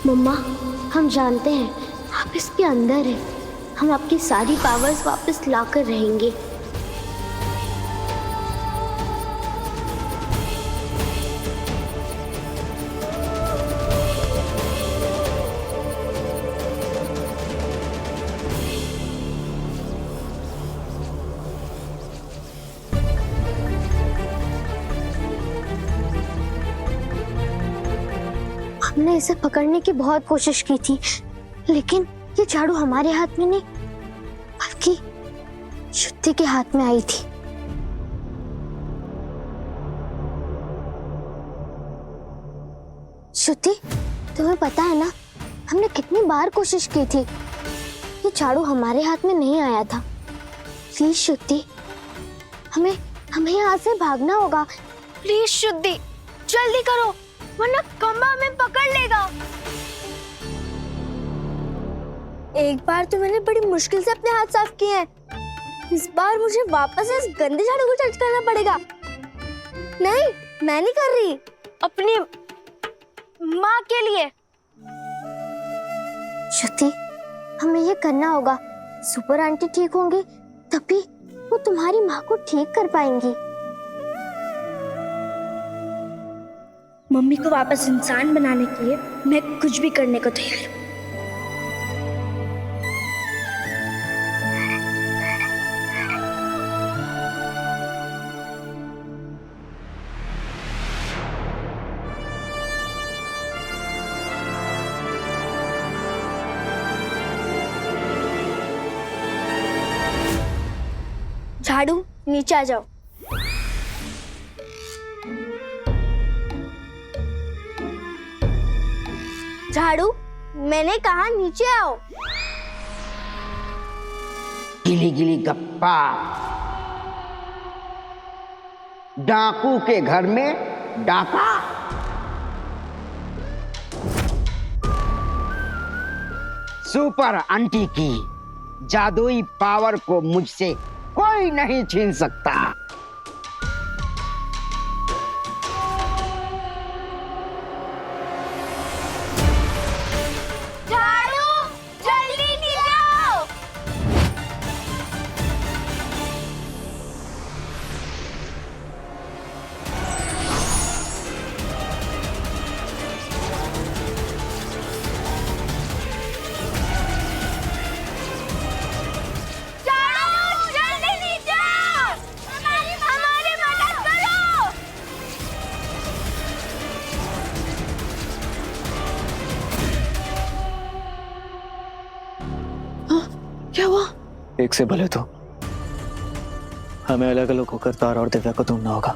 मम्मा, हम जानते हैं आप इसके अंदर हैं। हम आपकी सारी पावर्स वापस लाकर रहेंगे। हमने इसे पकड़ने की बहुत कोशिश की थी, लेकिन ये झाड़ू हमारे हाथ में नहीं बल्कि शुद्धि के हाथ में आई थी। शुद्धि, तुम्हें पता है ना, हमने कितनी बार कोशिश की थी। ये झाड़ू हमारे हाथ में नहीं आया था। प्लीज शुद्धि, हमें यहाँ से भागना होगा। प्लीज शुद्धि, जल्दी करो वरना खंबा हमें पकड़ लेगा। एक बार तो मैंने बड़ी मुश्किल से अपने हाथ साफ किए हैं, इस बार मुझे वापस इस गंदे झाड़ू को टच करना पड़ेगा। नहीं, मैं नहीं कर रही, अपनी माँ के लिए। शुद्धि, हमें ये करना होगा। सुपर आंटी ठीक होंगी तभी वो तुम्हारी माँ को ठीक कर पाएंगी। मम्मी को वापस इंसान बनाने के लिए मैं कुछ भी करने को तैयार हूँ। झाड़ू, नीचे आ जाओ। झाड़ू, मैंने कहा नीचे आओ। गिली गिली गप्पा, डाकू के घर में डाका। सुपर आंटी की जादुई पावर को मुझसे कोई नहीं छीन सकता। झाड़ू, जल्दी नीचे आओ। क्या हुआ? एक से भले तो हमें अलग अलग होकर तारा और दिव्या को ढूंढना होगा,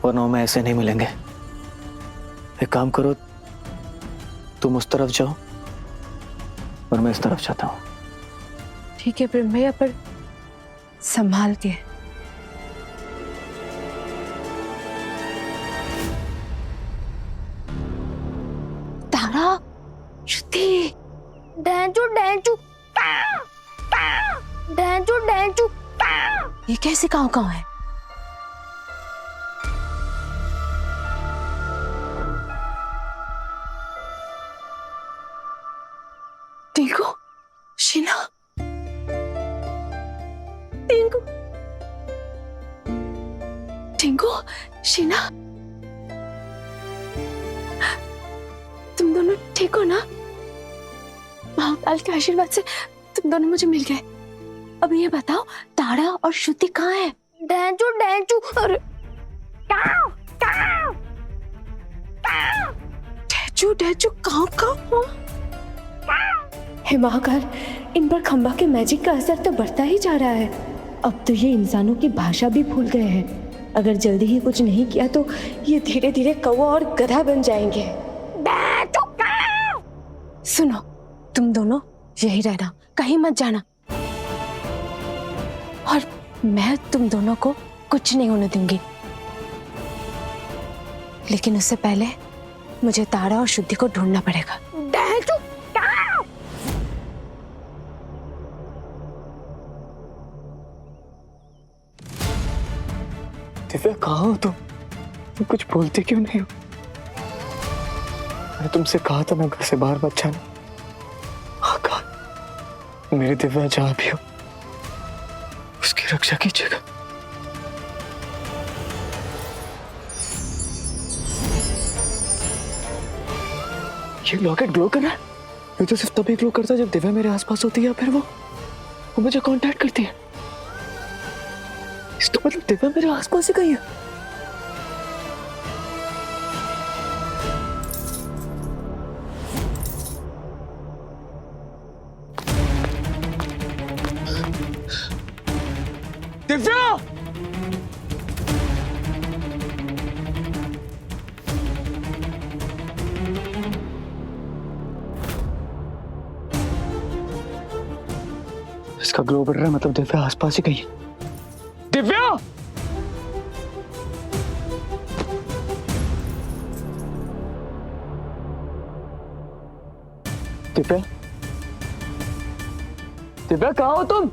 वरना हमें ऐसे नहीं मिलेंगे। एक काम करो, तुम उस तरफ जाओ और मैं इस तरफ जाता हूँ। ठीक है प्रेम भैया, पर संभाल के। तारा, शुद्धि, डेंचू डेंचू डेंचू डेंचू। ये कैसे काव है? टिंकू, शीना, टिंकू, टिंकू, शीना, तुम दोनों ठीक हो ना? महाकाल के आशीर्वाद से तुम दोनों मुझे मिल गए। अब ये बताओ, तारा और श्रुति कहाँ है? डेंचू डेंचू। अरे डेचू डेचू कहाँ? हे महाकाल, इन पर खंबा के मैजिक का असर तो बढ़ता ही जा रहा है। अब तो ये इंसानों की भाषा भी भूल गए हैं। अगर जल्दी ही कुछ नहीं किया तो ये धीरे धीरे कौवा और गधा बन जाएंगे। सुनो, तुम दोनों यही रहना, कहीं मत जाना, और मैं तुम दोनों को कुछ नहीं होने दूंगी। लेकिन उससे पहले मुझे तारा और शुद्धि को ढूंढना पड़ेगा। दिव्या, कहाँ हो तुम? कुछ बोलते क्यों नहीं हो? मैंने तुमसे कहा था ना घर से बाहर मत जाना। हाँ कहा, मेरी दिव्या जहां भी हो उसकी रक्षा कीजिएगा। ये लॉकेट ग्लो कर रहा है। ये तो सिर्फ तभी ग्लो करता है जब दिव्या मेरे आसपास होती है या फिर वो मुझे कांटेक्ट करती है। इसका मतलब दिव्या मेरे आसपास ही कहीं है। दिव्या! इसका ग्लो बढ़ रहा है, मतलब दिव्या आसपास ही कहीं है। दिव्या! दिव्या? दिव्या कहाँ हो तुम?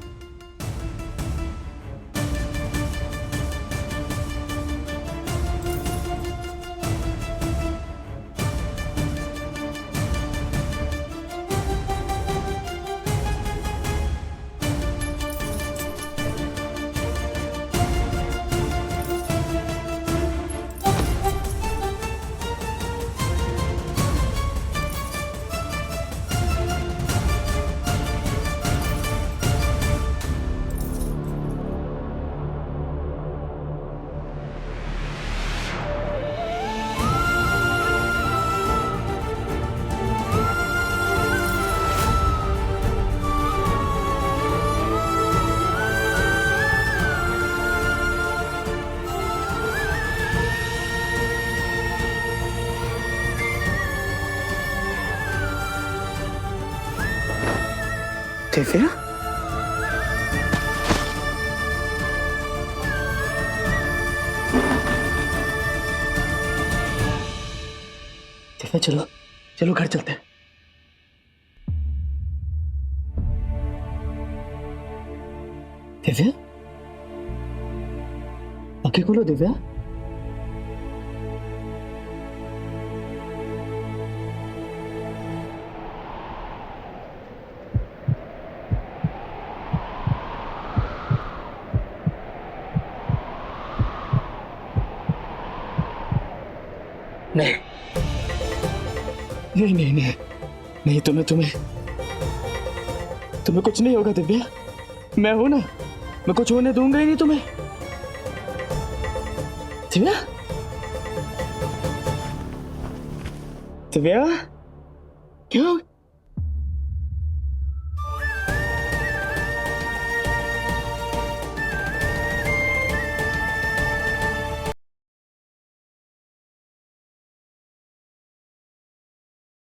दिव्या? दिव्या चलो चलो घर चलते हैं। दिव्या आंखें खोलो। दिव्या नहीं नहीं नहीं नहीं नहीं, तुम्हें कुछ नहीं होगा दिव्या। मैं हूं ना, मैं कुछ होने दूंगा ही नहीं तुम्हें। दिव्या? दिव्या क्यों?